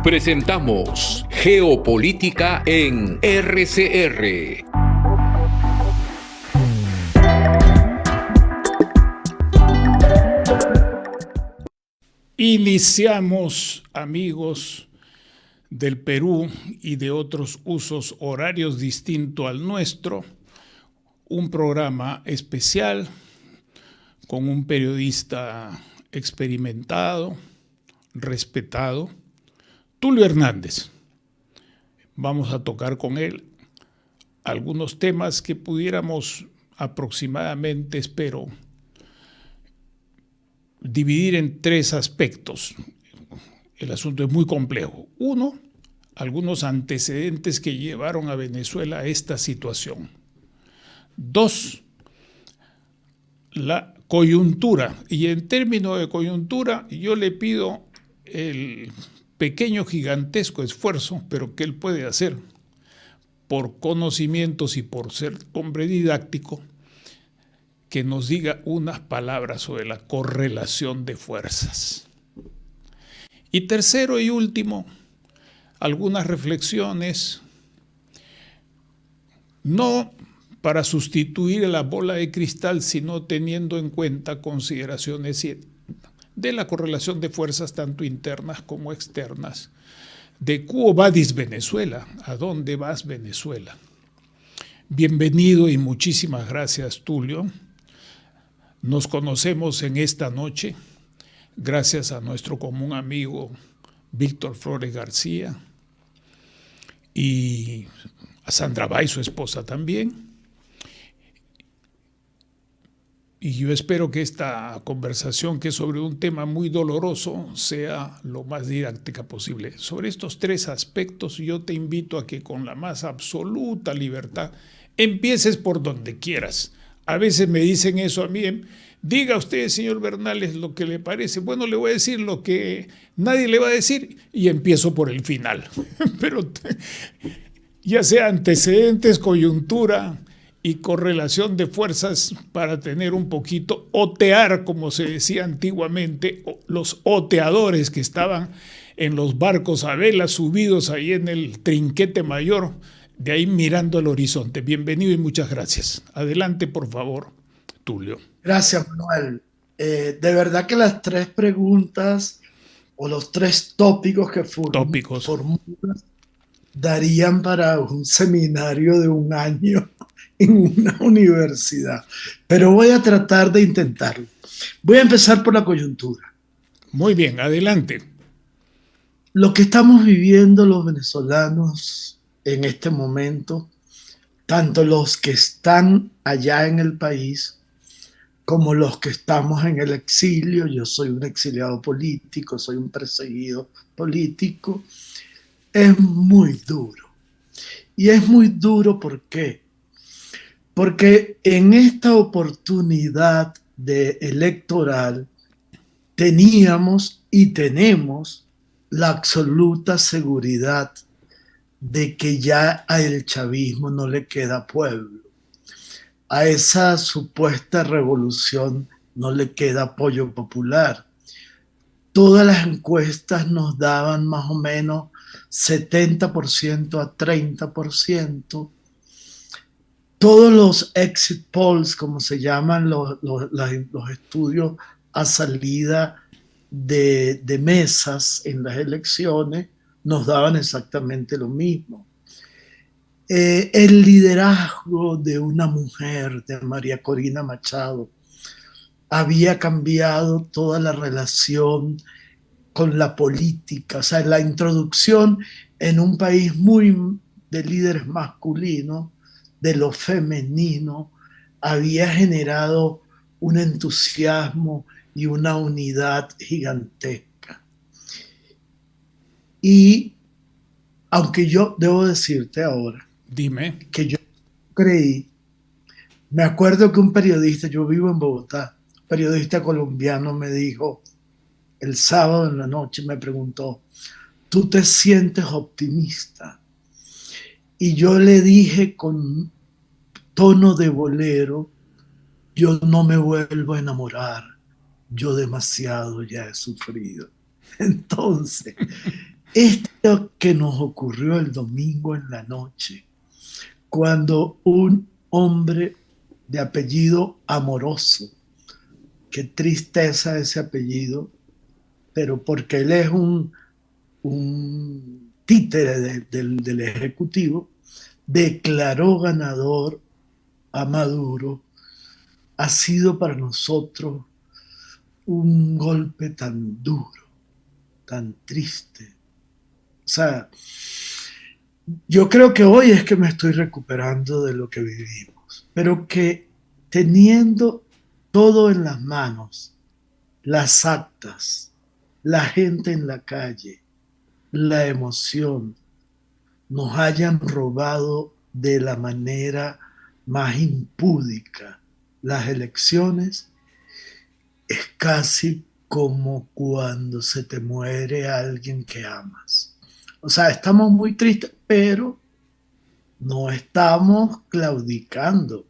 Presentamos Geopolítica en RCR. Iniciamos, amigos del Perú y de otros usos horarios distintos al nuestro, un programa especial con un periodista experimentado, respetado, Tulio Hernández. Vamos a tocar con él algunos temas que pudiéramos aproximadamente, espero, dividir en tres aspectos. El asunto es muy complejo. Uno, algunos antecedentes que llevaron a Venezuela a esta situación. Dos, la coyuntura. Y en términos de coyuntura, yo le pido el pequeño, gigantesco esfuerzo, pero que él puede hacer por conocimientos y por ser hombre didáctico, que nos diga unas palabras sobre la correlación de fuerzas. Y tercero y último, algunas reflexiones, no para sustituir la bola de cristal, sino teniendo en cuenta consideraciones de la correlación de fuerzas tanto internas como externas. De Quo Vadis Venezuela, ¿a dónde vas Venezuela? Bienvenido y muchísimas gracias, Tulio. Nos conocemos en esta noche gracias a nuestro común amigo Víctor Flores García y a Sandra Bay, su esposa también. Y yo espero que esta conversación, que es sobre un tema muy doloroso, sea lo más didáctica posible. Sobre estos tres aspectos, yo te invito a que con la más absoluta libertad empieces por donde quieras. A veces me dicen eso a mí: diga usted, señor Bernales, lo que le parece. Bueno, le voy a decir lo que nadie le va a decir y empiezo por el final. Pero ya sea antecedentes, coyuntura y correlación de fuerzas, para tener un poquito, otear, como se decía antiguamente, los oteadores que estaban en los barcos a vela subidos ahí en el trinquete mayor, de ahí mirando el horizonte. Bienvenido y muchas gracias. Adelante, por favor, Tulio. Gracias, Manuel. De verdad que las tres preguntas o los tres tópicos que Tópicos. formulas darían para un seminario de un año en una universidad, pero voy a tratar de intentarlo. Voy a empezar por la coyuntura. Muy bien, adelante. Lo que estamos viviendo los venezolanos en este momento, tanto los que están allá en el país como los que estamos en el exilio. Yo soy un exiliado político, soy un perseguido político. Es muy duro. Y es muy duro, ¿por qué? Porque en esta oportunidad electoral teníamos y tenemos la absoluta seguridad de que ya al chavismo no le queda pueblo. A esa supuesta revolución no le queda apoyo popular. Todas las encuestas nos daban más o menos 70% a 30%. Todos los exit polls, como se llaman los estudios a salida de mesas en las elecciones, nos daban exactamente lo mismo. El liderazgo de una mujer, de María Corina Machado, había cambiado toda la relación con la política. O sea, la introducción en un país muy de líderes masculinos, de lo femenino, había generado un entusiasmo y una unidad gigantesca. Y aunque yo debo decirte ahora, dime, que yo creí, me acuerdo que un periodista, yo vivo en Bogotá, un periodista colombiano me dijo el sábado en la noche, me preguntó: ¿tú te sientes optimista? Y yo le dije con tono de bolero: yo no me vuelvo a enamorar, yo demasiado ya he sufrido. Entonces, Esto que nos ocurrió el domingo en la noche, cuando un hombre de apellido Amoroso, qué tristeza ese apellido, pero porque él es un títere del Ejecutivo, declaró ganador a Maduro, ha sido para nosotros un golpe tan duro, tan triste. O sea, yo creo que hoy es que me estoy recuperando de lo que vivimos, pero que teniendo todo en las manos, las actas, la gente en la calle, la emoción, nos hayan robado de la manera más impúdica las elecciones, es casi como cuando se te muere alguien que amas. O sea, estamos muy tristes, pero no estamos claudicando.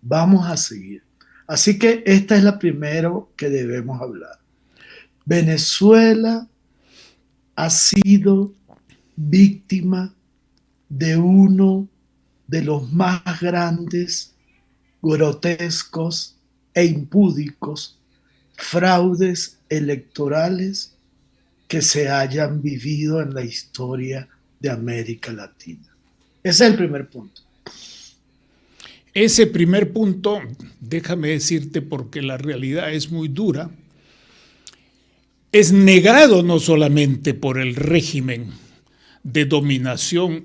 Vamos a seguir. Así que esta es la primero que debemos hablar. Venezuela ha sido víctima de uno de los más grandes, grotescos e impúdicos fraudes electorales que se hayan vivido en la historia de América Latina. Ese es el primer punto. Ese primer punto, déjame decirte, porque la realidad es muy dura, es negado no solamente por el régimen de dominación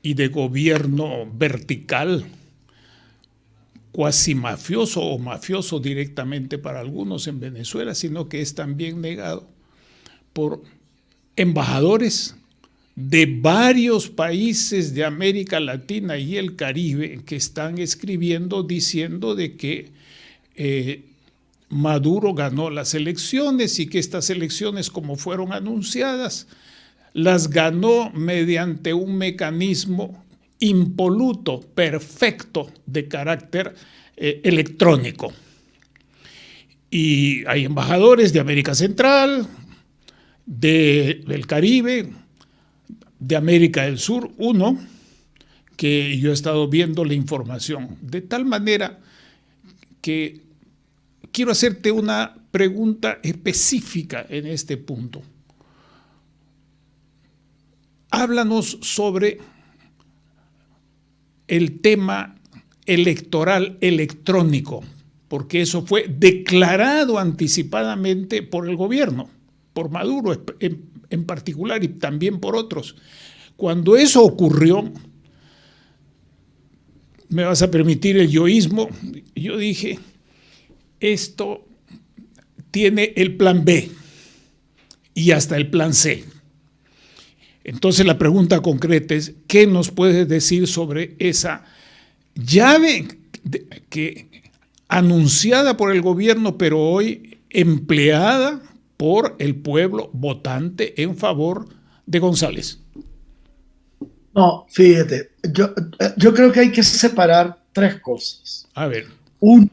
y de gobierno vertical, cuasi mafioso o mafioso directamente para algunos en Venezuela, sino que es también negado por embajadores de varios países de América Latina y el Caribe que están escribiendo diciendo de que Maduro ganó las elecciones y que estas elecciones, como fueron anunciadas, las ganó mediante un mecanismo impoluto, perfecto, de carácter electrónico. Y hay embajadores de América Central, del Caribe, de América del Sur, uno, que yo he estado viendo la información, de tal manera que quiero hacerte una pregunta específica en este punto. Háblanos sobre el tema electoral electrónico, porque eso fue declarado anticipadamente por el gobierno, por Maduro en particular y también por otros. Cuando eso ocurrió, me vas a permitir el yoísmo, yo dije, esto tiene el plan B y hasta el plan C. Entonces la pregunta concreta es, ¿qué nos puedes decir sobre esa llave anunciada por el gobierno, pero hoy empleada por el pueblo votante en favor de González? No, fíjate, yo creo que hay que separar tres cosas. A ver. Uno,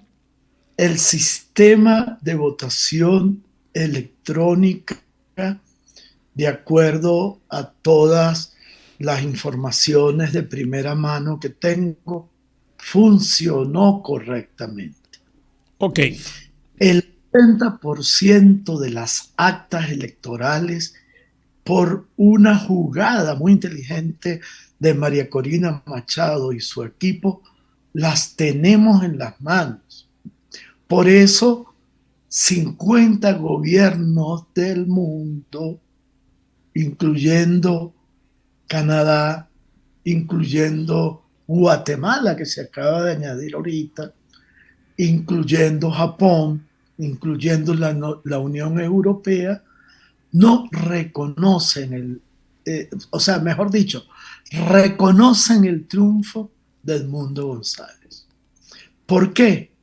el sistema de votación electrónica, de acuerdo a todas las informaciones de primera mano que tengo, funcionó correctamente. Ok. El 70% de las actas electorales, por una jugada muy inteligente de María Corina Machado y su equipo, las tenemos en las manos. Por eso, 50 gobiernos del mundo, incluyendo Canadá, incluyendo Guatemala, que se acaba de añadir ahorita, incluyendo Japón, incluyendo la Unión Europea, no reconocen o sea, mejor dicho, reconocen el triunfo de Edmundo González. ¿Por qué?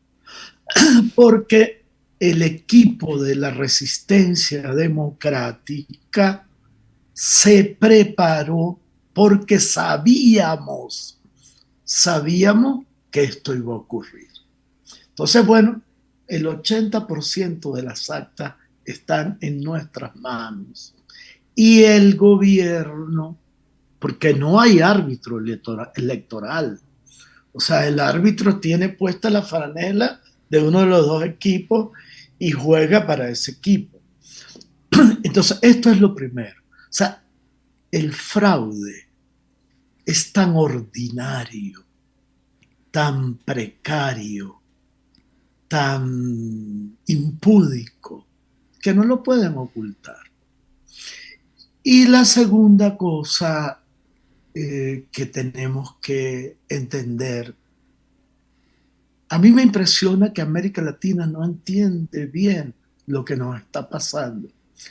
Porque el equipo de la resistencia democrática se preparó porque sabíamos que esto iba a ocurrir. Entonces, bueno, el 80% de las actas están en nuestras manos y el gobierno, porque no hay árbitro electoral. O sea, el árbitro tiene puesta la franela de uno de los dos equipos y juega para ese equipo. Entonces, esto es lo primero. O sea, el fraude es tan ordinario, tan precario, tan impúdico, que no lo pueden ocultar. Y la segunda cosa que tenemos que entender, a mí me impresiona que América Latina no entiende bien lo que nos está pasando.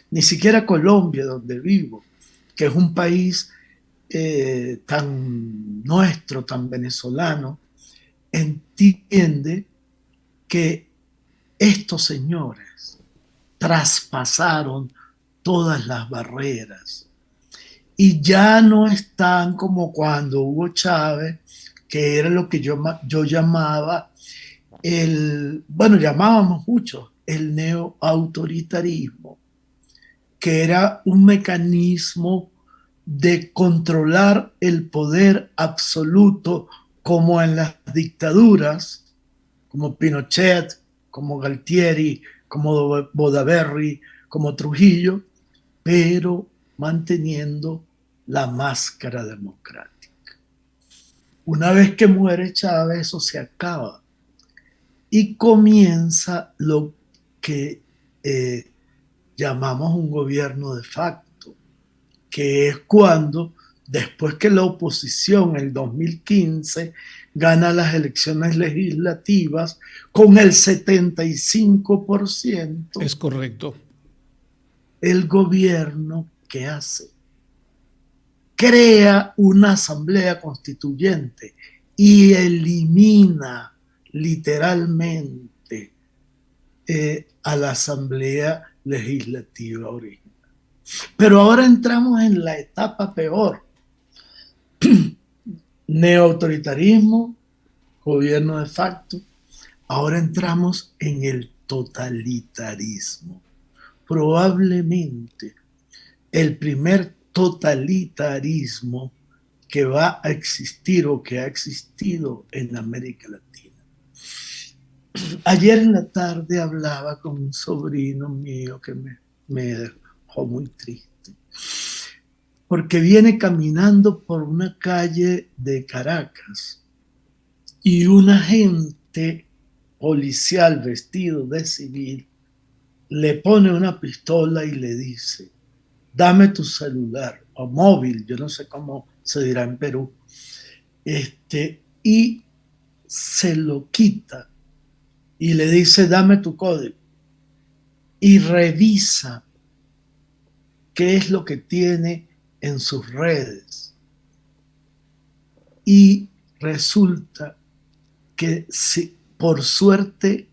Ni siquiera Colombia, donde vivo, que es un país tan nuestro, tan venezolano, entiende que estos señores traspasaron todas las barreras y ya no están como cuando Hugo Chávez, que era lo que yo llamaba bueno, llamábamos mucho el neoautoritarismo, que era un mecanismo de controlar el poder absoluto como en las dictaduras, como Pinochet, como Galtieri, como Bodaberry, como Trujillo, pero manteniendo la máscara democrática. Una vez que muere Chávez, eso se acaba y comienza lo que llamamos un gobierno de facto, que es cuando, después que la oposición en el 2015 gana las elecciones legislativas con el 75%, Es correcto. el gobierno, ¿qué hace? Crea una asamblea constituyente y elimina literalmente a la asamblea legislativa original. Pero ahora entramos en la etapa peor. Neoautoritarismo, gobierno de facto. Ahora entramos en el totalitarismo. Probablemente el primer totalitarismo que va a existir o que ha existido en América Latina. Ayer en la tarde hablaba con un sobrino mío que me dejó muy triste, porque viene caminando por una calle de Caracas y un agente policial vestido de civil le pone una pistola y le dice: dame tu celular o móvil, yo no sé cómo se dirá en Perú, y se lo quita y le dice: dame tu código, y revisa qué es lo que tiene en sus redes. Y resulta que si, por suerte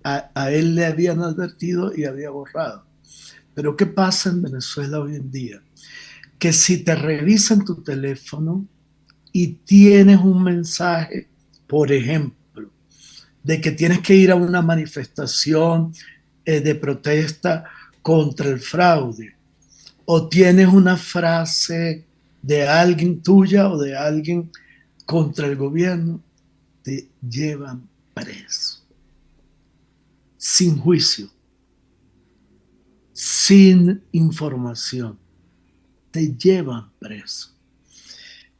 a él le habían advertido y había borrado. Pero ¿qué pasa en Venezuela hoy en día? Que si te revisan tu teléfono y tienes un mensaje, por ejemplo, de que tienes que ir a una manifestación de protesta contra el fraude, o tienes una frase de alguien tuya o de alguien contra el gobierno, te llevan preso, sin juicio, sin información, te llevan preso.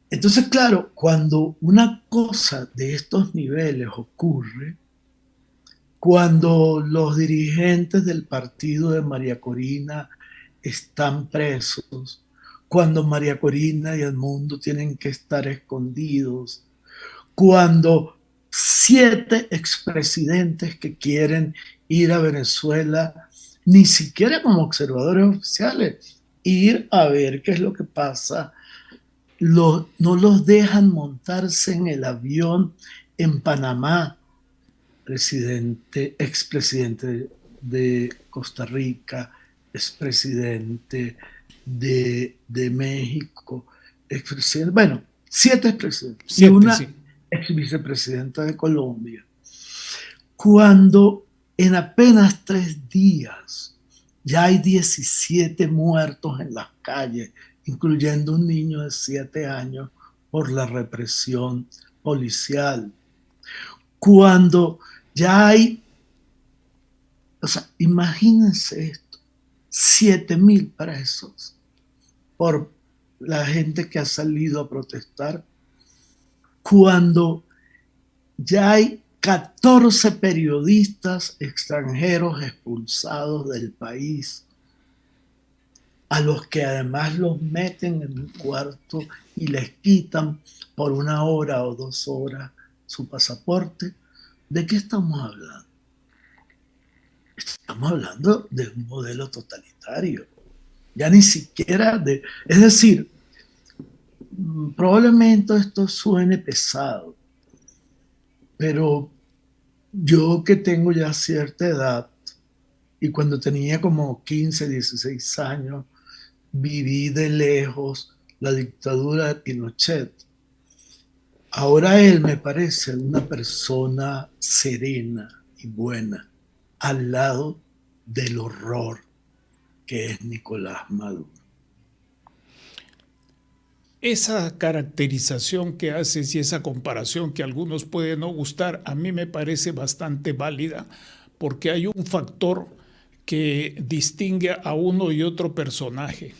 Entonces, claro, cuando una cosa de estos niveles ocurre, cuando los dirigentes del partido de María Corina están presos, cuando María Corina y Edmundo tienen que estar escondidos, cuando 7 expresidentes que quieren ir a Venezuela, ni siquiera como observadores oficiales, ir a ver qué es lo que pasa, no los dejan montarse en el avión en Panamá, expresidente de Costa Rica, expresidente de México, expresidente, bueno, 7 expresidentes y una Sí. ex vicepresidenta de Colombia. Cuando en apenas 3 días Ya hay 17 muertos en las calles, incluyendo un niño de 7 años por la represión policial. Cuando ya hay, o sea, imagínense esto, 7.000 presos por la gente que ha salido a protestar, cuando ya hay 14 periodistas extranjeros expulsados del país, a los que además los meten en un cuarto y les quitan por 1 hora o 2 horas su pasaporte. ¿De qué estamos hablando? Estamos hablando de un modelo totalitario. Ya ni siquiera de... Es decir, probablemente esto suene pesado, pero yo que tengo ya cierta edad y cuando tenía como 15, 16 años, viví de lejos la dictadura de Pinochet. Ahora él me parece una persona serena y buena al lado del horror que es Nicolás Maduro. Esa caracterización que haces y esa comparación que a algunos puede no gustar, a mí me parece bastante válida porque hay un factor que distingue a uno y otro personaje,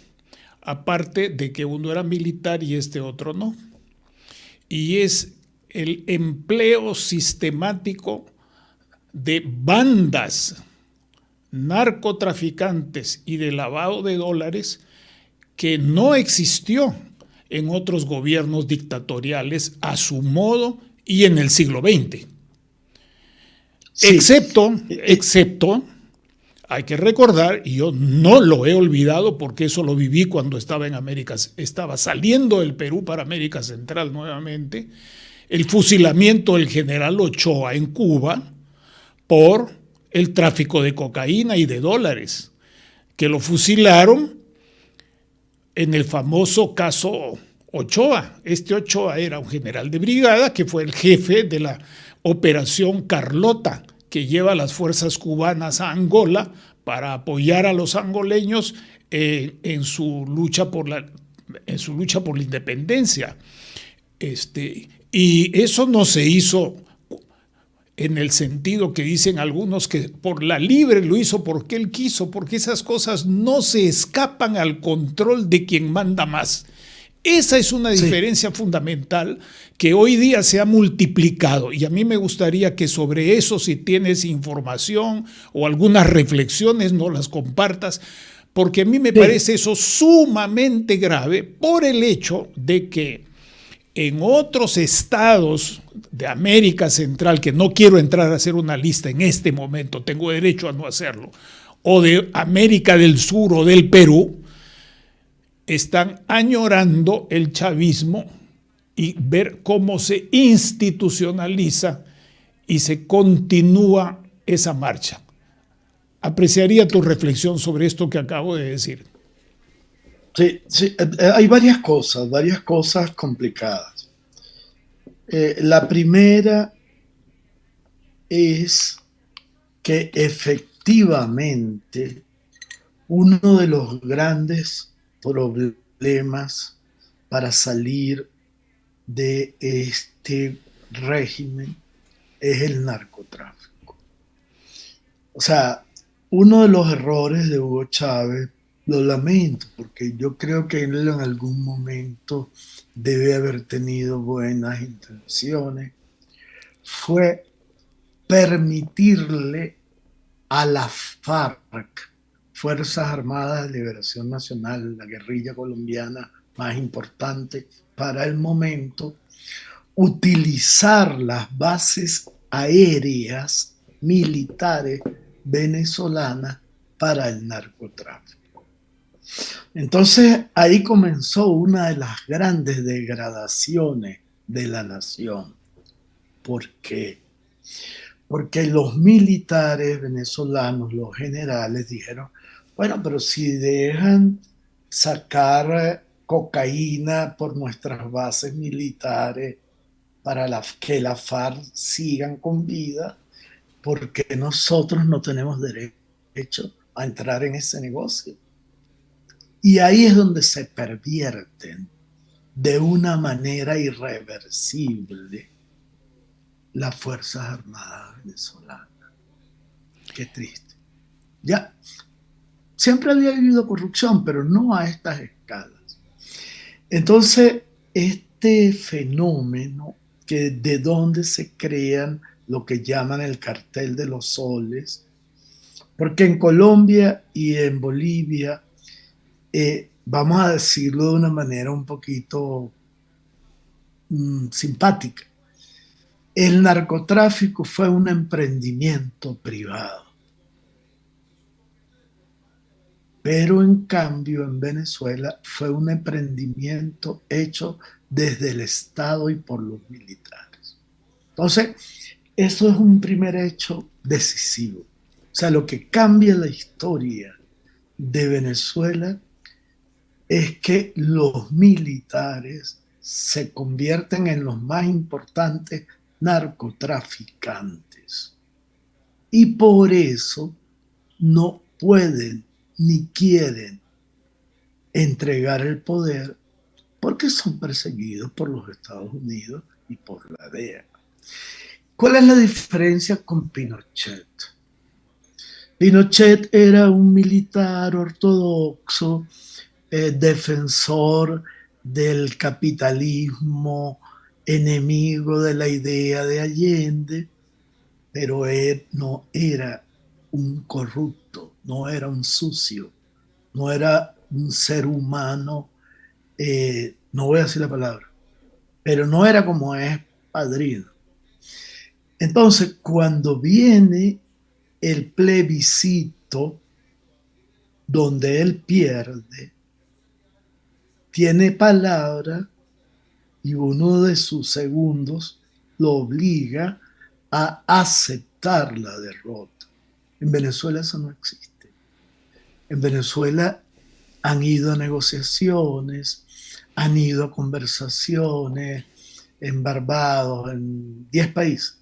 aparte de que uno era militar y este otro no. Y es el empleo sistemático de bandas narcotraficantes y de lavado de dólares que no existió en otros gobiernos dictatoriales a su modo y en el siglo XX. Sí. Excepto, hay que recordar, y yo no lo he olvidado porque eso lo viví cuando estaba en América, estaba saliendo del Perú para América Central nuevamente, el fusilamiento del general Ochoa en Cuba por el tráfico de cocaína y de dólares, que lo fusilaron en el famoso caso Ochoa. Este Ochoa era un general de brigada que fue el jefe de la operación Carlota, que lleva a las fuerzas cubanas a Angola para apoyar a los angoleños en su lucha por la independencia. Y eso no se hizo en el sentido que dicen algunos que por la libre lo hizo porque él quiso, porque esas cosas no se escapan al control de quien manda más. Esa es una diferencia fundamental que hoy día se ha multiplicado y a mí me gustaría que sobre eso, si tienes información o algunas reflexiones, no las compartas, porque a mí me parece eso sumamente grave por el hecho de que en otros estados de América Central, que no quiero entrar a hacer una lista en este momento, tengo derecho a no hacerlo, o de América del Sur o del Perú, están añorando el chavismo y ver cómo se institucionaliza y se continúa esa marcha. Apreciaría tu reflexión sobre esto que acabo de decir. Sí, hay varias cosas complicadas. La primera es que efectivamente uno de los grandes problemas para salir de este régimen es el narcotráfico. O sea, uno de los errores de Hugo Chávez, lo lamento, porque yo creo que él en algún momento debe haber tenido buenas intenciones, fue permitirle a la FARC, Fuerzas Armadas de Liberación Nacional, la guerrilla colombiana más importante para el momento, utilizar las bases aéreas militares venezolanas para el narcotráfico. Entonces ahí comenzó una de las grandes degradaciones de la nación. ¿Por qué? Porque los militares venezolanos, los generales, dijeron, bueno, pero si dejan sacar cocaína por nuestras bases militares para que la FARC sigan con vida, ¿por qué nosotros no tenemos derecho a entrar en ese negocio. Y ahí es donde se pervierten de una manera irreversible las Fuerzas Armadas venezolanas. Qué triste. Ya, siempre había habido corrupción, pero no a estas escalas. Entonces, este fenómeno, que de donde se crean lo que llaman el cartel de los soles, porque en Colombia y en Bolivia, vamos a decirlo de una manera un poquito simpática, el narcotráfico fue un emprendimiento privado, pero en cambio en Venezuela fue un emprendimiento hecho desde el Estado y por los militares. Entonces, eso es un primer hecho decisivo. O sea, lo que cambia la historia de Venezuela es que los militares se convierten en los más importantes narcotraficantes. Y por eso no pueden ni quieren entregar el poder, porque son perseguidos por los Estados Unidos y por la DEA. ¿Cuál es la diferencia con Pinochet? Pinochet era un militar ortodoxo, defensor del capitalismo, enemigo de la idea de Allende, pero él no era un corrupto, no era un sucio, no era un ser humano, no voy a decir la palabra, pero no era como es Padrino. Entonces, cuando viene el plebiscito donde él pierde, tiene palabra y uno de sus segundos lo obliga a aceptar la derrota. En Venezuela eso no existe. En Venezuela han ido a negociaciones, han ido a conversaciones en Barbados, en 10 países,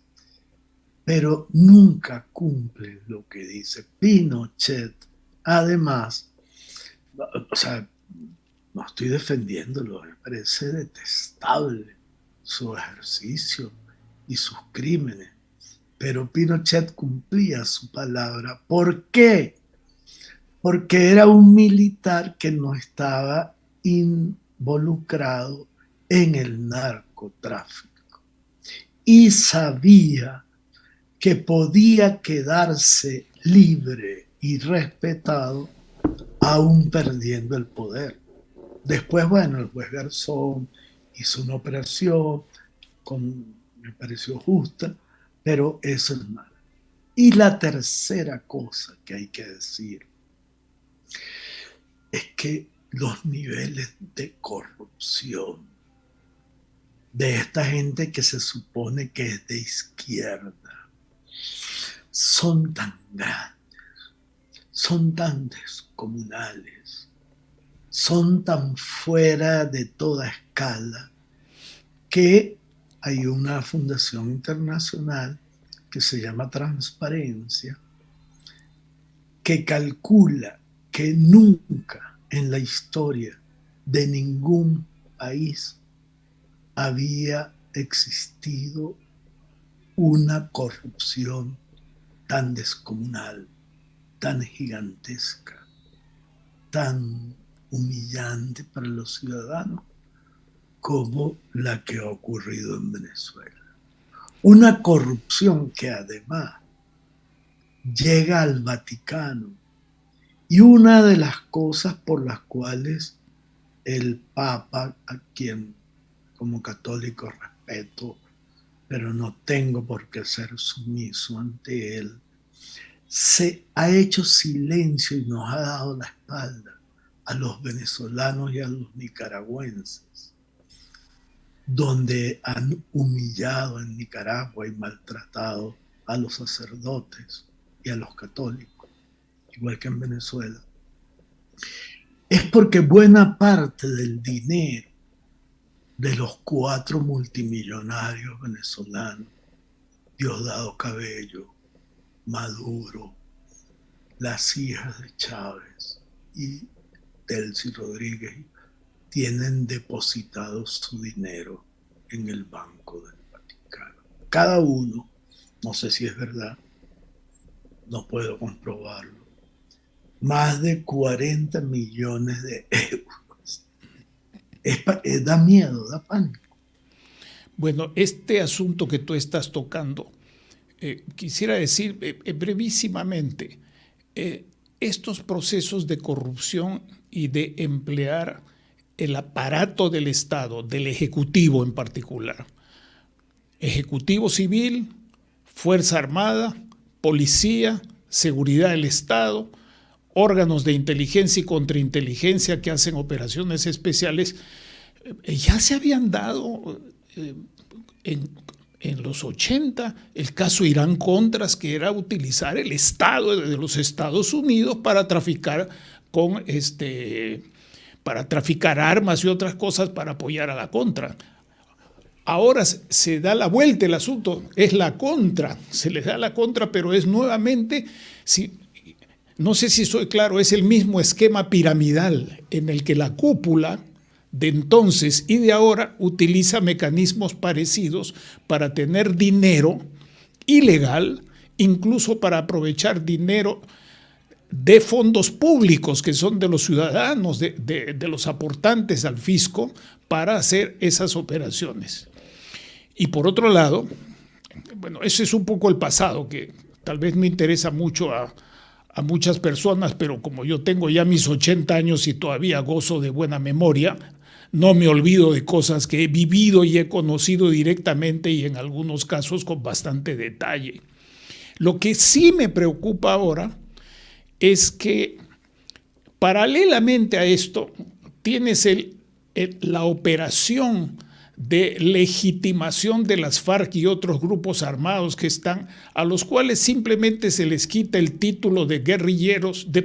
pero nunca cumple lo que dice Pinochet. Además, o sea, no estoy defendiéndolo, me parece detestable su ejercicio y sus crímenes, pero Pinochet cumplía su palabra. ¿Por qué? Porque era un militar que no estaba involucrado en el narcotráfico y sabía que podía quedarse libre y respetado aún perdiendo el poder. Después, bueno, el juez Garzón hizo una operación, me pareció justa, pero eso es malo. Y la tercera cosa que hay que decir es que los niveles de corrupción de esta gente que se supone que es de izquierda son tan grandes, son tan descomunales, son tan fuera de toda escala, que hay una fundación internacional que se llama Transparencia, que calcula que nunca en la historia de ningún país había existido una corrupción tan descomunal, tan gigantesca, tan humillante para los ciudadanos como la que ha ocurrido en Venezuela. Una corrupción que además llega al Vaticano, y una de las cosas por las cuales el Papa, a quien como católico respeto, pero no tengo por qué ser sumiso ante él, se ha hecho silencio y nos ha dado la espalda a los venezolanos y a los nicaragüenses, donde han humillado en Nicaragua y maltratado a los sacerdotes y a los católicos, igual que en Venezuela, es porque buena parte del dinero de los 4 multimillonarios venezolanos, Diosdado Cabello, Maduro, las hijas de Chávez y Delcy Rodríguez tienen depositado su dinero en el Banco del Vaticano. Cada uno, no sé si es verdad, no puedo comprobarlo, más de 40 millones de euros. Da miedo, da pánico. Bueno, este asunto que tú estás tocando, quisiera decir brevísimamente, estos procesos de corrupción y de emplear el aparato del Estado, del Ejecutivo en particular, Ejecutivo Civil, Fuerza Armada, Policía, Seguridad del Estado, órganos de inteligencia y contrainteligencia que hacen operaciones especiales, ya se habían dado en los 80, el caso Irán-Contras, que era utilizar el Estado de los Estados Unidos para traficar para traficar armas y otras cosas para apoyar a la Contra. Ahora se da la vuelta el asunto, es la Contra, se les da la Contra, pero es nuevamente, no sé si soy claro, es el mismo esquema piramidal en el que la cúpula de entonces y de ahora utiliza mecanismos parecidos para tener dinero ilegal, incluso para aprovechar dinero de fondos públicos que son de los ciudadanos, de los aportantes al fisco, para hacer esas operaciones. Y por otro lado, bueno, ese es un poco el pasado, que tal vez me interesa mucho a muchas personas, pero como yo tengo ya mis 80 años y todavía gozo de buena memoria, no me olvido de cosas que he vivido y he conocido directamente y en algunos casos con bastante detalle. Lo que sí me preocupa ahora es que paralelamente a esto tienes la operación de legitimación de las FARC y otros grupos armados que están, a los cuales simplemente se les quita el título de guerrilleros, de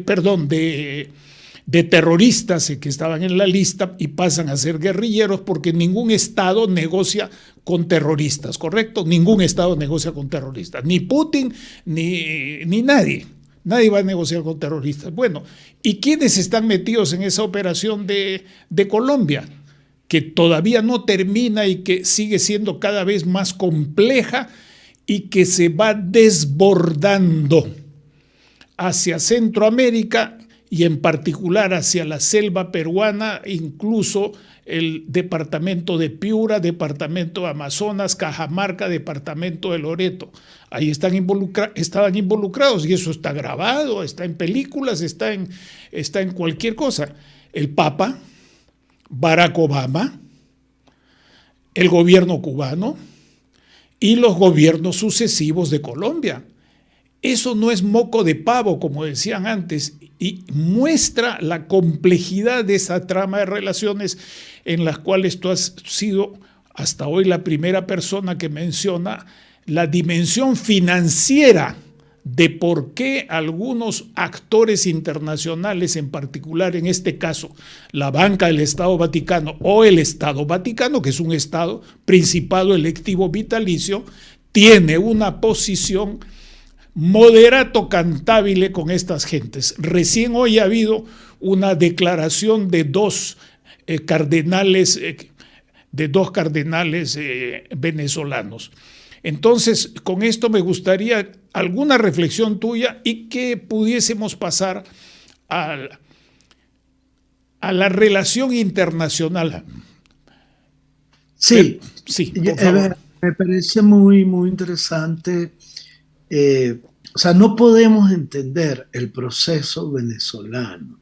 terroristas que estaban en la lista y pasan a ser guerrilleros porque ningún Estado negocia con terroristas, ¿correcto? Ningún Estado negocia con terroristas, ni Putin ni nadie. Nadie va a negociar con terroristas. Bueno, ¿y quiénes están metidos en esa operación de Colombia? Que todavía no termina y que sigue siendo cada vez más compleja y que se va desbordando hacia Centroamérica y en particular hacia la selva peruana, incluso el departamento de Piura, departamento de Amazonas, Cajamarca, departamento de Loreto. Ahí estaban involucrados y eso está grabado, está en películas, está en cualquier cosa. El Papa, Barack Obama, el gobierno cubano y los gobiernos sucesivos de Colombia. Eso no es moco de pavo, como decían antes, y muestra la complejidad de esa trama de relaciones en las cuales tú has sido hasta hoy la primera persona que menciona la dimensión financiera de por qué algunos actores internacionales, en particular en este caso la banca del Estado Vaticano o el Estado Vaticano, que es un Estado principado electivo vitalicio, tiene una posición moderato cantabile con estas gentes. Recién hoy ha habido una declaración de dos cardenales venezolanos. Entonces, con esto me gustaría alguna reflexión tuya y que pudiésemos pasar a la relación internacional. Sí, sí, por favor. Me parece muy, muy interesante. O sea, no podemos entender el proceso venezolano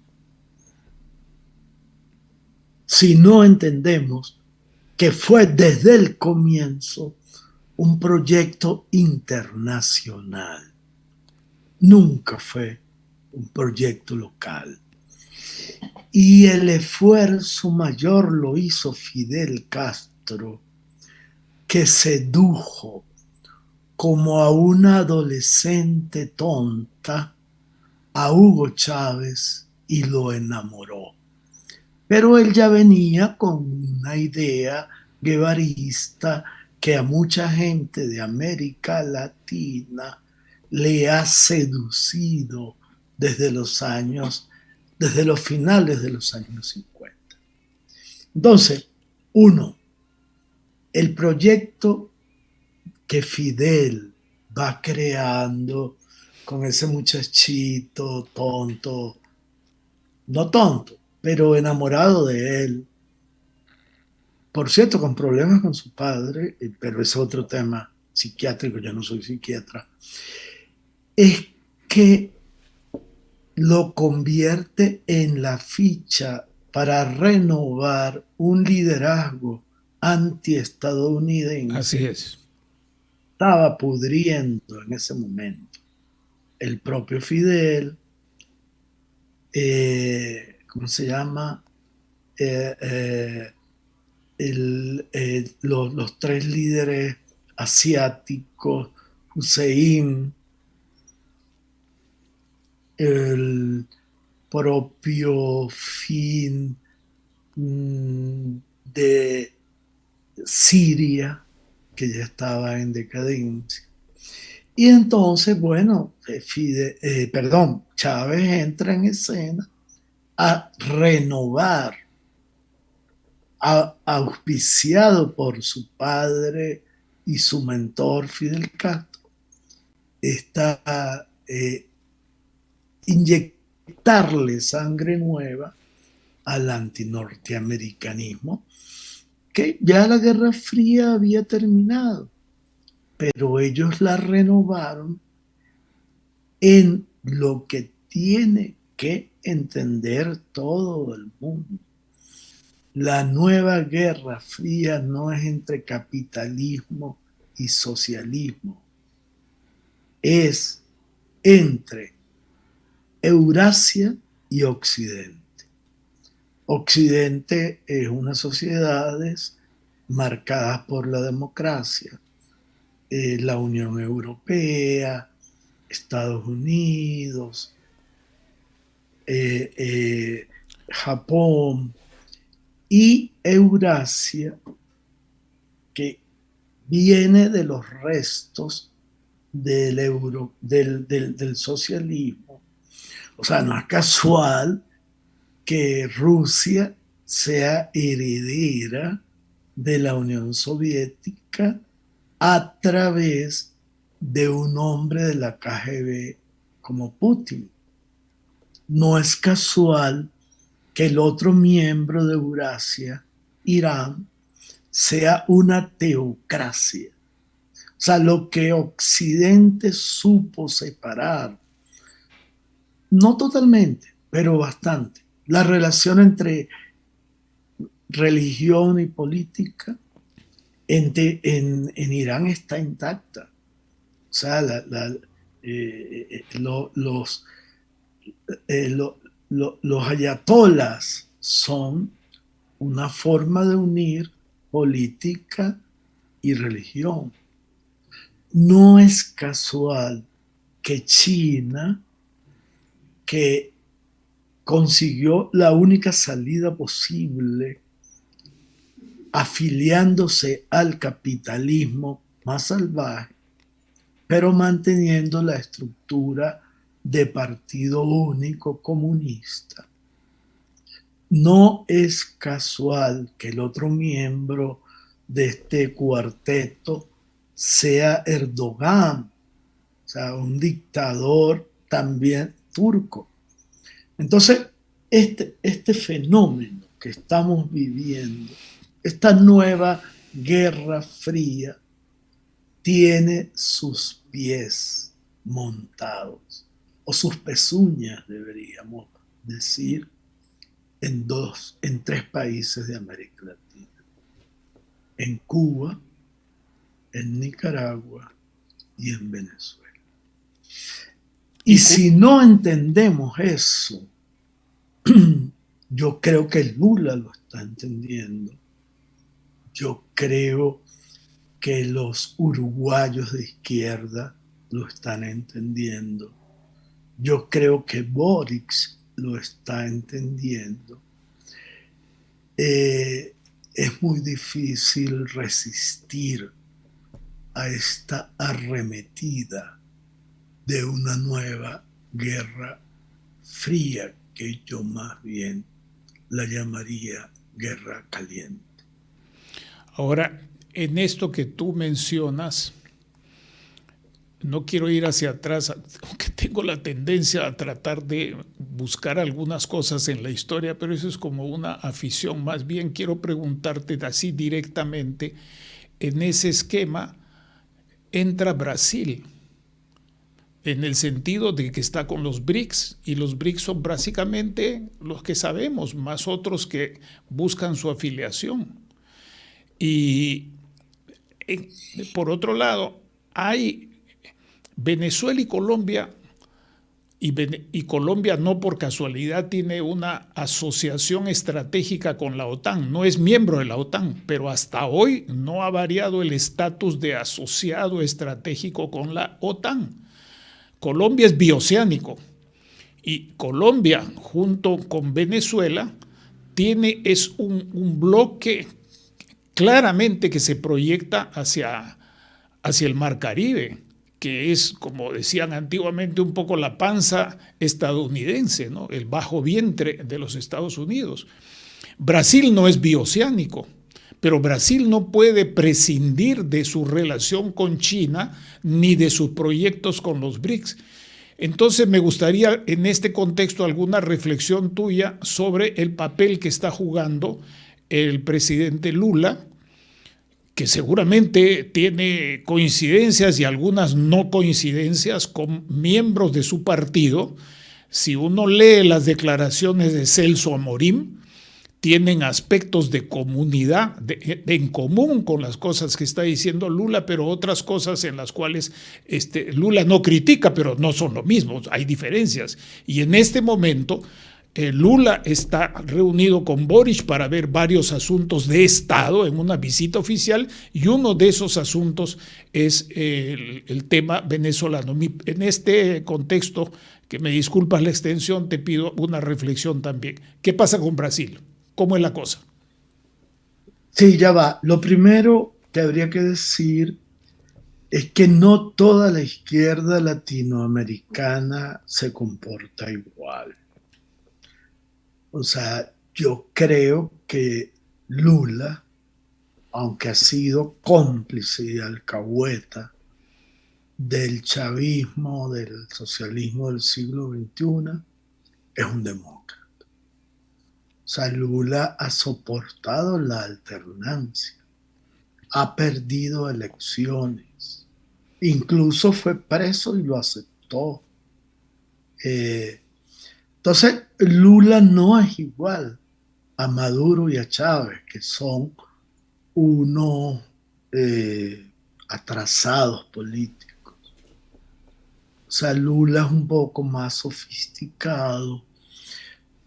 si no entendemos que fue desde el comienzo un proyecto internacional. Nunca fue un proyecto local. Y el esfuerzo mayor lo hizo Fidel Castro, que sedujo como a una adolescente tonta a Hugo Chávez y lo enamoró. Pero él ya venía con una idea guevarista que a mucha gente de América Latina le ha seducido desde los finales de los años 50. Entonces, uno, el proyecto que Fidel va creando con ese muchachito tonto, no tonto, pero enamorado de él, por cierto, con problemas con su padre, pero es otro tema psiquiátrico, yo no soy psiquiatra, es que lo convierte en la ficha para renovar un liderazgo Así antiestadounidense. es. Estaba pudriendo en ese momento. El propio Fidel, ¿cómo se llama? Eh, eh, los tres líderes asiáticos, Hussein, el propio fin de Siria, que ya estaba en decadencia. Y entonces, bueno, Chávez entra en escena a renovar, auspiciado por su padre y su mentor Fidel Castro, está inyectarle sangre nueva al antinorteamericanismo, que ya la Guerra Fría había terminado, pero ellos la renovaron en lo que tiene que entender todo el mundo. La nueva Guerra Fría no es entre capitalismo y socialismo, es entre Eurasia y Occidente. Occidente es unas sociedades marcadas por la democracia, la Unión Europea, Estados Unidos, Japón, y Eurasia, que viene de los restos del socialismo. O sea, no es casual que Rusia sea heredera de la Unión Soviética a través de un hombre de la KGB como Putin. No es casual que el otro miembro de Eurasia, Irán, sea una teocracia. O sea, lo que Occidente supo separar, no totalmente, pero bastante, la relación entre religión y política en Irán está intacta. O sea, los, los ayatolas son una forma de unir política y religión. No es casual que China, que consiguió la única salida posible afiliándose al capitalismo más salvaje, pero manteniendo la estructura de partido único comunista. No es casual que el otro miembro de este cuarteto sea Erdogan, o sea, un dictador también turco. Entonces, este fenómeno que estamos viviendo, esta nueva Guerra Fría, tiene sus pies montados, o sus pezuñas, deberíamos decir, en tres países de América Latina: en Cuba, en Nicaragua y en Venezuela. Y si no entendemos eso, yo creo que Lula lo está entendiendo, yo creo que los uruguayos de izquierda lo están entendiendo, yo creo que Boric lo está entendiendo. Es muy difícil resistir a esta arremetida de una nueva guerra fría que yo más bien la llamaría guerra caliente. Ahora, en esto que tú mencionas, no quiero ir hacia atrás, aunque tengo la tendencia a tratar de buscar algunas cosas en la historia, pero eso es como una afición. Más bien quiero preguntarte así directamente, en ese esquema entra Brasil, en el sentido de que está con los BRICS, y los BRICS son básicamente los que sabemos, más otros que buscan su afiliación. Y por otro lado, hay Venezuela y Colombia, y Colombia no por casualidad tiene una asociación estratégica con la OTAN, no es miembro de la OTAN, pero hasta hoy no ha variado el estatus de asociado estratégico con la OTAN. Colombia es bioceánico y Colombia junto con Venezuela es un bloque claramente que se proyecta hacia el Mar Caribe, que es, como decían antiguamente, un poco la panza estadounidense, ¿no? El bajo vientre de los Estados Unidos. Brasil no es bioceánico, pero Brasil no puede prescindir de su relación con China ni de sus proyectos con los BRICS. Entonces me gustaría en este contexto alguna reflexión tuya sobre el papel que está jugando el presidente Lula, que seguramente tiene coincidencias y algunas no coincidencias con miembros de su partido. Si uno lee las declaraciones de Celso Amorim, tienen aspectos de comunidad, en común con las cosas que está diciendo Lula, pero otras cosas en las cuales Lula no critica, pero no son lo mismo, hay diferencias. Y en este momento Lula está reunido con Boric para ver varios asuntos de Estado en una visita oficial, y uno de esos asuntos es el tema venezolano. En este contexto, que me disculpas la extensión, te pido una reflexión también. ¿Qué pasa con Brasil? ¿Cómo es la cosa? Sí, ya va. Lo primero que habría que decir es que no toda la izquierda latinoamericana se comporta igual. O sea, yo creo que Lula, aunque ha sido cómplice y alcahueta del chavismo, del socialismo del siglo XXI, es un demócrata. O sea, Lula ha soportado la alternancia, ha perdido elecciones, incluso fue preso y lo aceptó. Entonces, Lula no es igual a Maduro y a Chávez, que son unos atrasados políticos. O sea, Lula es un poco más sofisticado.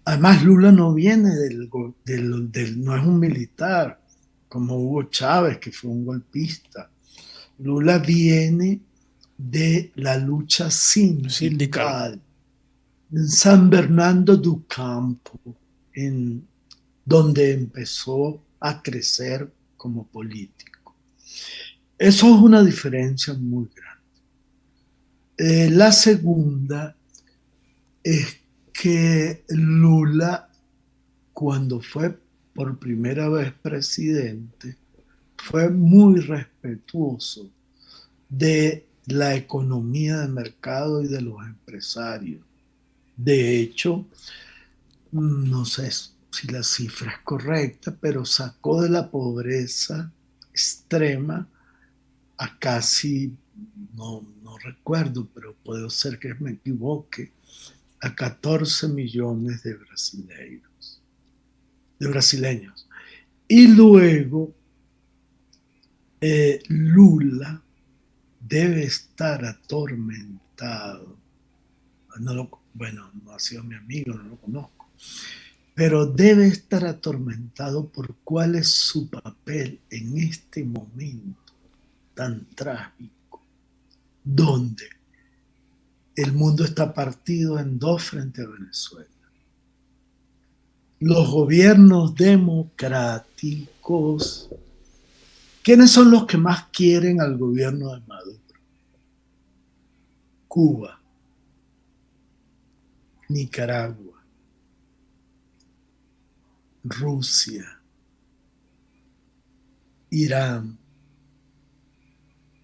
Además, Lula no viene no es un militar, como Hugo Chávez, que fue un golpista. Lula viene de la lucha sindical en San Bernardo do Campo, donde empezó a crecer como político. Eso es una diferencia muy grande. La segunda es que Lula, cuando fue por primera vez presidente, fue muy respetuoso de la economía de mercado y de los empresarios. De hecho, no sé si la cifra es correcta, pero sacó de la pobreza extrema a casi, no recuerdo, pero puede ser que me equivoque, a 14 millones de brasileños. Y luego Lula debe estar atormentado. Bueno, no ha sido mi amigo, no lo conozco, pero debe estar atormentado por cuál es su papel en este momento tan trágico, donde el mundo está partido en dos frente a Venezuela. Los gobiernos democráticos, ¿quiénes son los que más quieren al gobierno de Maduro? Cuba. Nicaragua, Rusia, Irán.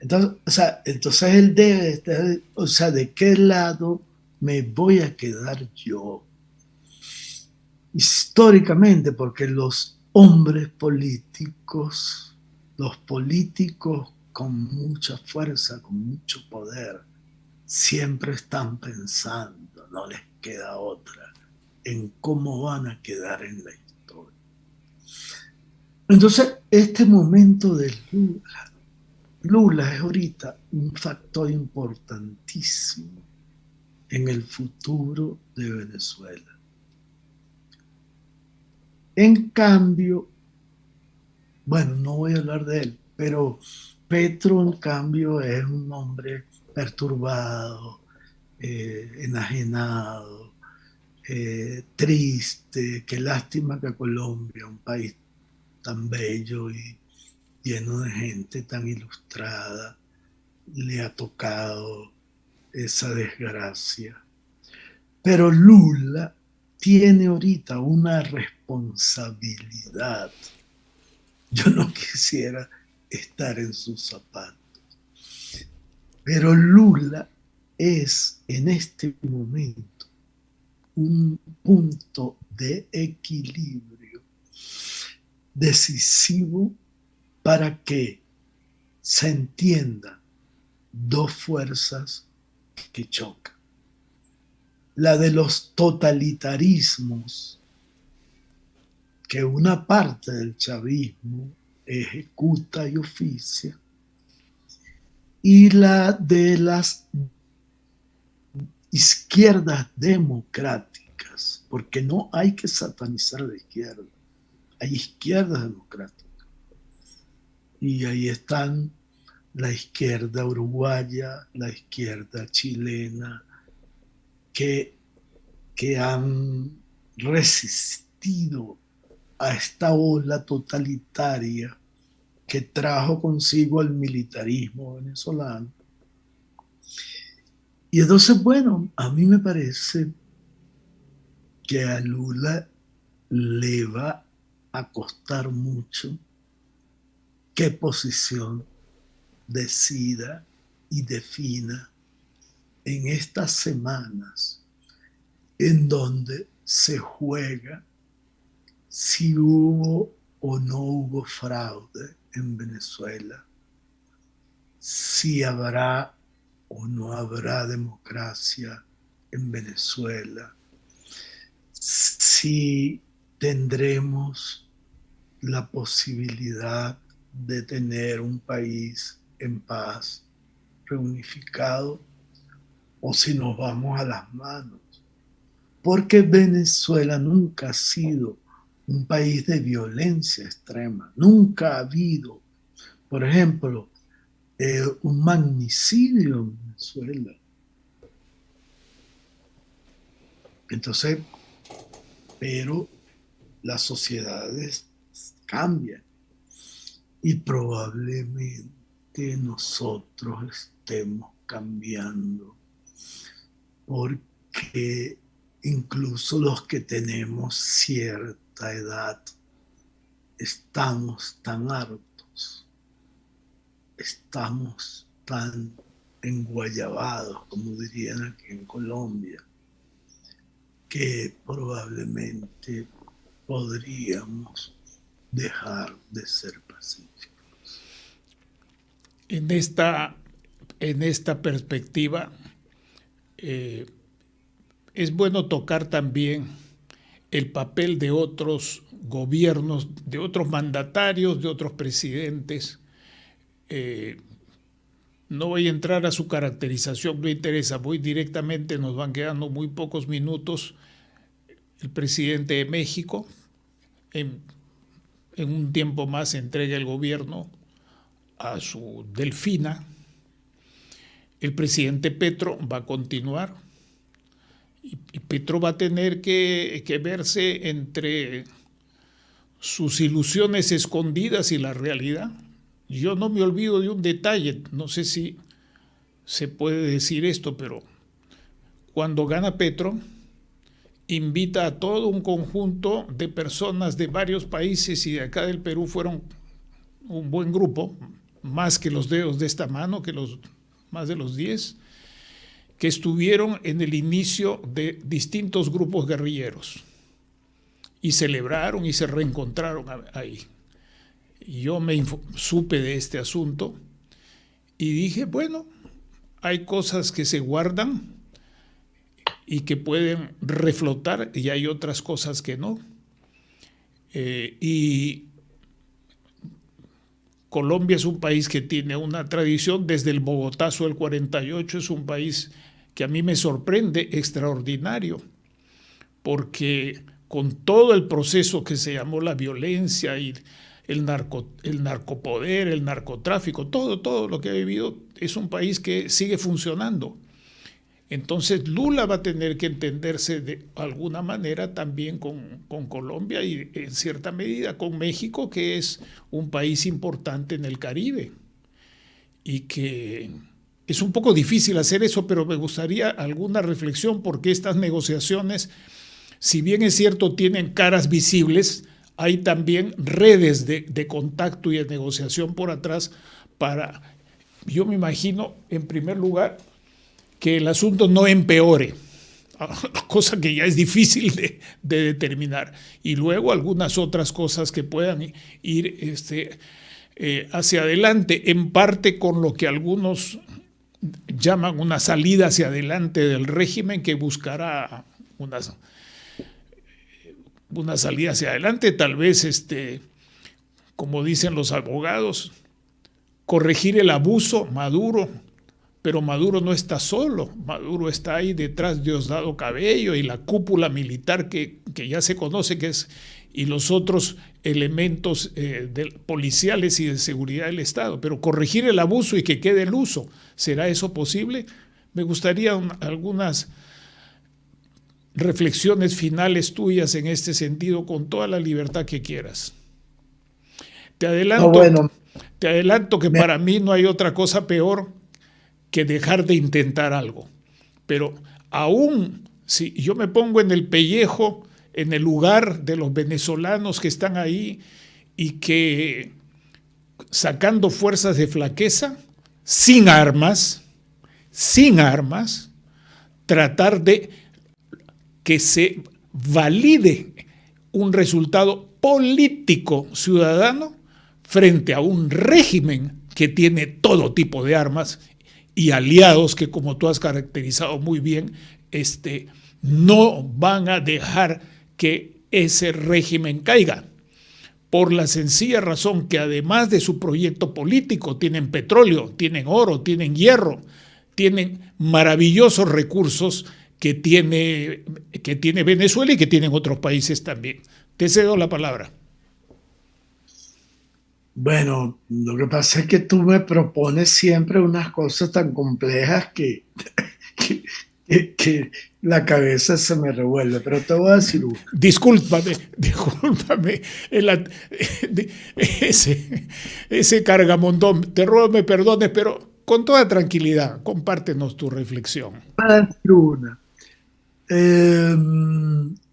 Entonces él debe estar, ¿de qué lado me voy a quedar yo? Históricamente, porque los hombres políticos, los políticos con mucha fuerza, con mucho poder, siempre están pensando, no les queda otra, en cómo van a quedar en la historia. Entonces, este momento de Lula es ahorita un factor importantísimo en el futuro de Venezuela. En cambio, bueno, no voy a hablar de él, pero Petro, en cambio, es un hombre perturbado, enajenado, triste. Qué lástima que Colombia, un país tan bello y lleno de gente tan ilustrada, le ha tocado esa desgracia. Pero Lula tiene ahorita una responsabilidad. Yo no quisiera estar en sus zapatos. Pero Lula es en este momento un punto de equilibrio decisivo para que se entiendan dos fuerzas que chocan. La de los totalitarismos que una parte del chavismo ejecuta y oficia, y la de las izquierdas democráticas, porque no hay que satanizar a la izquierda, hay izquierdas democráticas. Y ahí están la izquierda uruguaya, la izquierda chilena, que han resistido a esta ola totalitaria que trajo consigo el militarismo venezolano. Y entonces, bueno, a mí me parece que a Lula le va a costar mucho qué posición decida y defina en estas semanas en donde se juega si hubo o no hubo fraude en Venezuela, si habrá o no habrá democracia en Venezuela, si tendremos la posibilidad de tener un país en paz, reunificado, o si nos vamos a las manos. Porque Venezuela nunca ha sido un país de violencia extrema, nunca ha habido, por ejemplo, un magnicidio en Venezuela. Entonces, pero las sociedades cambian y probablemente nosotros estemos cambiando, porque incluso los que tenemos cierta edad estamos tan hartos, estamos tan enguayabados, como dirían aquí en Colombia, que probablemente podríamos dejar de ser pacíficos. En esta perspectiva, es bueno tocar también el papel de otros gobiernos, de otros mandatarios, de otros presidentes. No voy a entrar a su caracterización, no interesa, voy directamente, nos van quedando muy pocos minutos. El presidente de México, en un tiempo más entrega el gobierno a su Delfina. El presidente Petro va a continuar y Petro va a tener que verse entre sus ilusiones escondidas y la realidad. Yo no me olvido de un detalle, no sé si se puede decir esto, pero cuando gana Petro, invita a todo un conjunto de personas de varios países, y de acá del Perú fueron un buen grupo, más que los dedos de esta mano, más de los 10, que estuvieron en el inicio de distintos grupos guerrilleros y celebraron y se reencontraron ahí. Y yo supe de este asunto y dije, bueno, hay cosas que se guardan y que pueden reflotar, y hay otras cosas que no. Y Colombia es un país que tiene una tradición desde el Bogotazo del 48, es un país que a mí me sorprende, extraordinario, porque con todo el proceso que se llamó la violencia y el narcopoder, el narcotráfico, todo lo que ha vivido, es un país que sigue funcionando. Entonces Lula va a tener que entenderse de alguna manera también con Colombia y en cierta medida con México, que es un país importante en el Caribe. Y que es un poco difícil hacer eso, pero me gustaría alguna reflexión, porque estas negociaciones, si bien es cierto, tienen caras visibles, hay también redes de contacto y de negociación por atrás yo me imagino, en primer lugar, que el asunto no empeore, cosa que ya es difícil de determinar, y luego algunas otras cosas que puedan ir hacia adelante, en parte con lo que algunos llaman una salida hacia adelante del régimen, que buscará una salida hacia adelante, tal vez, como dicen los abogados, corregir el abuso, Maduro. Pero Maduro no está solo, Maduro está ahí detrás de Diosdado Cabello y la cúpula militar que ya se conoce que es, y los otros elementos policiales y de seguridad del Estado. Pero corregir el abuso y que quede el uso, ¿será eso posible? Me gustaría algunas reflexiones finales tuyas en este sentido, con toda la libertad que quieras. Te adelanto que para mí no hay otra cosa peor que dejar de intentar algo. Pero aún si yo me pongo en el pellejo, en el lugar de los venezolanos que están ahí y que, sacando fuerzas de flaqueza, sin armas, tratar de que se valide un resultado político ciudadano frente a un régimen que tiene todo tipo de armas y aliados que, como tú has caracterizado muy bien, no van a dejar que ese régimen caiga, por la sencilla razón que, además de su proyecto político, tienen petróleo, tienen oro, tienen hierro, tienen maravillosos recursos que tiene Venezuela y que tienen otros países también. Te cedo la palabra. Bueno, lo que pasa es que tú me propones siempre unas cosas tan complejas que la cabeza se me revuelve, pero te voy a decir una. Discúlpame, ese cargamondón, te ruego me perdones, pero con toda tranquilidad, compártenos tu reflexión. Te voy a decir una.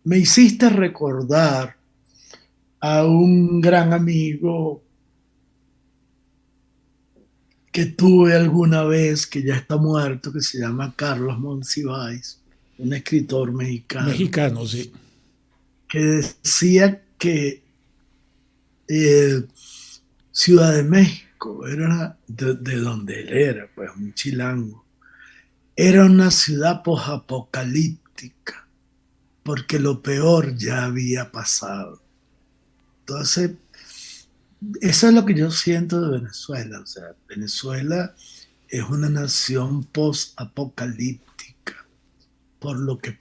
Me hiciste recordar a un gran amigo que tuve alguna vez, que ya está muerto, que se llama Carlos Monsiváis, un escritor mexicano. Mexicano, sí. Que decía que Ciudad de México era, de donde él era, pues un chilango, era una ciudad posapocalíptica, porque lo peor ya había pasado. Entonces, eso es lo que yo siento de Venezuela. O sea, Venezuela es una nación post-apocalíptica porque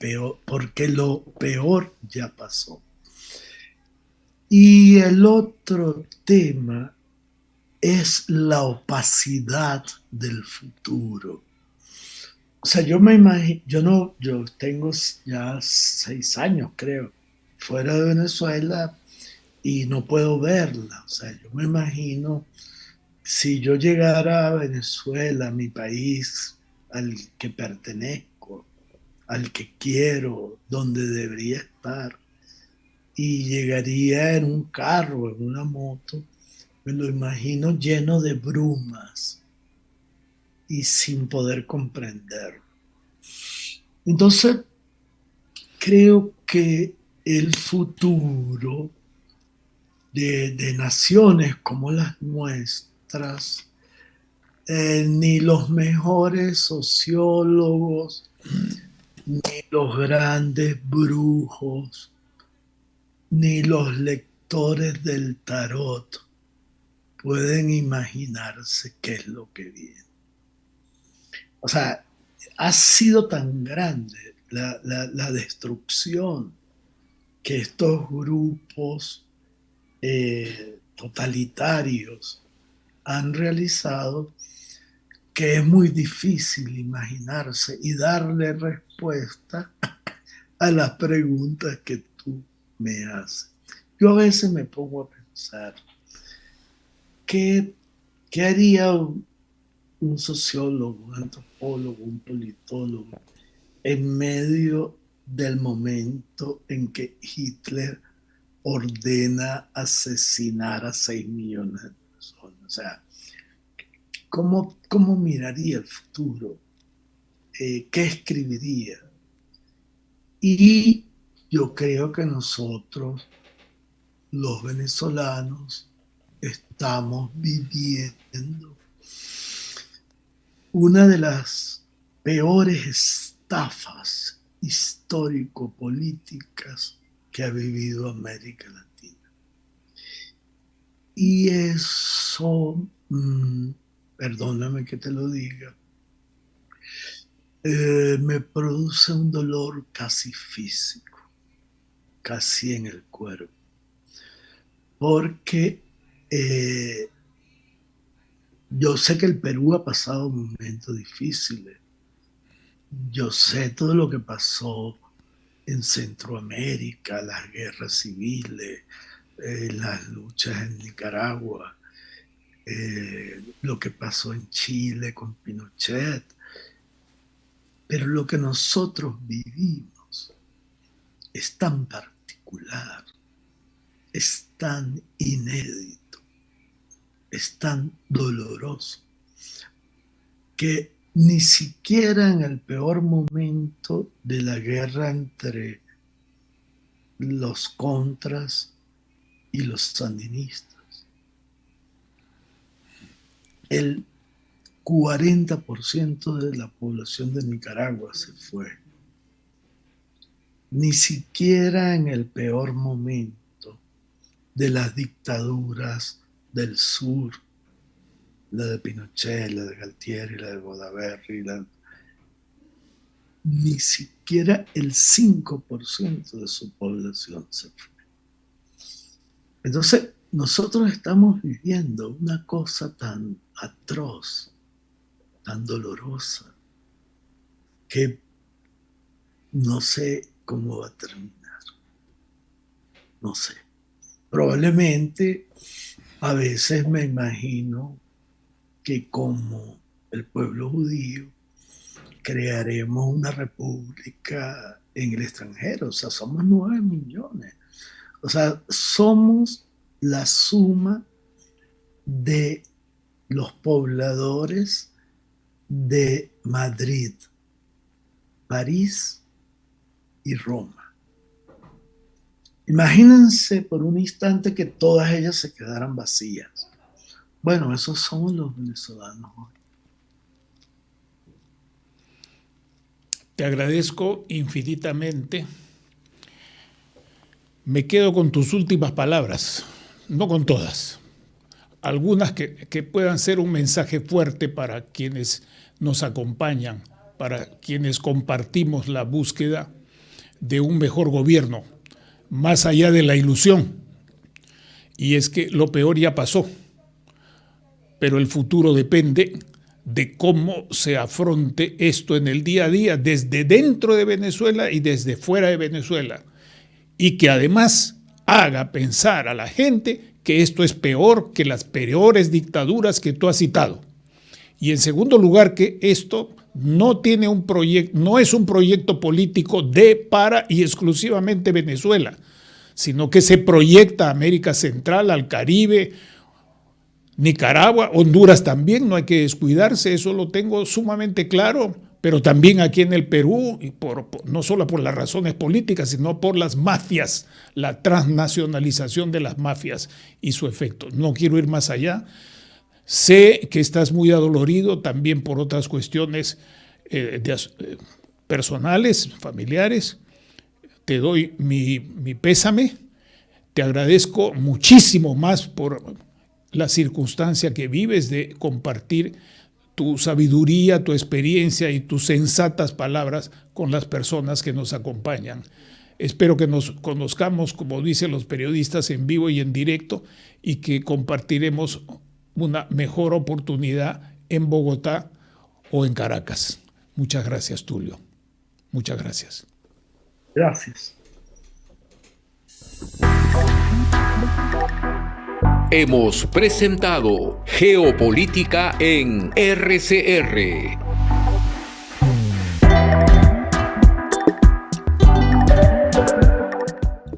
lo peor ya pasó. Y el otro tema es la opacidad del futuro. O sea, yo me imagino, yo tengo ya 6 años, creo, fuera de Venezuela, y no puedo verla. O sea, yo me imagino si yo llegara a Venezuela, mi país al que pertenezco, al que quiero, donde debería estar, y llegaría en un carro, en una moto, me lo imagino lleno de brumas y sin poder comprender. Entonces, creo que el futuro de naciones como las nuestras, ni los mejores sociólogos, ni los grandes brujos, ni los lectores del tarot pueden imaginarse qué es lo que viene. O sea, ha sido tan grande la destrucción que estos grupos totalitarios han realizado, que es muy difícil imaginarse y darle respuesta a las preguntas que tú me haces. Yo a veces me pongo a pensar, ¿qué haría un sociólogo, un antropólogo, un politólogo en medio del momento en que Hitler ordena asesinar a 6 millones de personas? O sea, ¿cómo miraría el futuro? ¿Qué escribiría? Y yo creo que nosotros, los venezolanos, estamos viviendo una de las peores estafas histórico-políticas que ha vivido América Latina. Y eso, perdóname que te lo diga, me produce un dolor casi físico, casi en el cuerpo, porque yo sé que el Perú ha pasado momentos difíciles. Yo sé todo lo que pasó en Centroamérica, las guerras civiles, las luchas en Nicaragua, lo que pasó en Chile con Pinochet. Pero lo que nosotros vivimos es tan particular, es tan inédito, es tan doloroso, que ni siquiera en el peor momento de la guerra entre los contras y los sandinistas, el 40% de la población de Nicaragua se fue. Ni siquiera en el peor momento de las dictaduras del sur, la de Pinochet, la de Galtieri, la de Bodaberry, ni siquiera el 5% de su población se fue. Entonces, nosotros estamos viviendo una cosa tan atroz, tan dolorosa, que no sé cómo va a terminar. No sé. Probablemente a veces me imagino que como el pueblo judío crearemos una república en el extranjero. O sea, somos 9 millones. O sea, somos la suma de los pobladores de Madrid, París y Roma. Imagínense por un instante que todas ellas se quedaran vacías. Bueno, esos somos los venezolanos hoy. Te agradezco infinitamente. Me quedo con tus últimas palabras, no con todas. Algunas que puedan ser un mensaje fuerte para quienes nos acompañan, para quienes compartimos la búsqueda de un mejor gobierno, más allá de la ilusión. Y es que lo peor ya pasó, pero el futuro depende de cómo se afronte esto en el día a día, desde dentro de Venezuela y desde fuera de Venezuela, y que además haga pensar a la gente que esto es peor que las peores dictaduras que tú has citado, Y en segundo lugar, que esto no tiene un proyecto, no es un proyecto político de, para y exclusivamente Venezuela, sino que se proyecta a América Central, al Caribe, Nicaragua, Honduras también, no hay que descuidarse, eso lo tengo sumamente claro, pero también aquí en el Perú, y no solo por las razones políticas, sino por las mafias, la transnacionalización de las mafias y su efecto. No quiero ir más allá. Sé que estás muy adolorido también por otras cuestiones personales, familiares. Te doy mi pésame. Te agradezco muchísimo más por la circunstancia que vives de compartir tu sabiduría, tu experiencia y tus sensatas palabras con las personas que nos acompañan. Espero que nos conozcamos, como dicen los periodistas, en vivo y en directo, y que compartiremos una mejor oportunidad en Bogotá o en Caracas. Muchas gracias, Tulio. Muchas gracias. Gracias. Hemos presentado Geopolítica en RCR.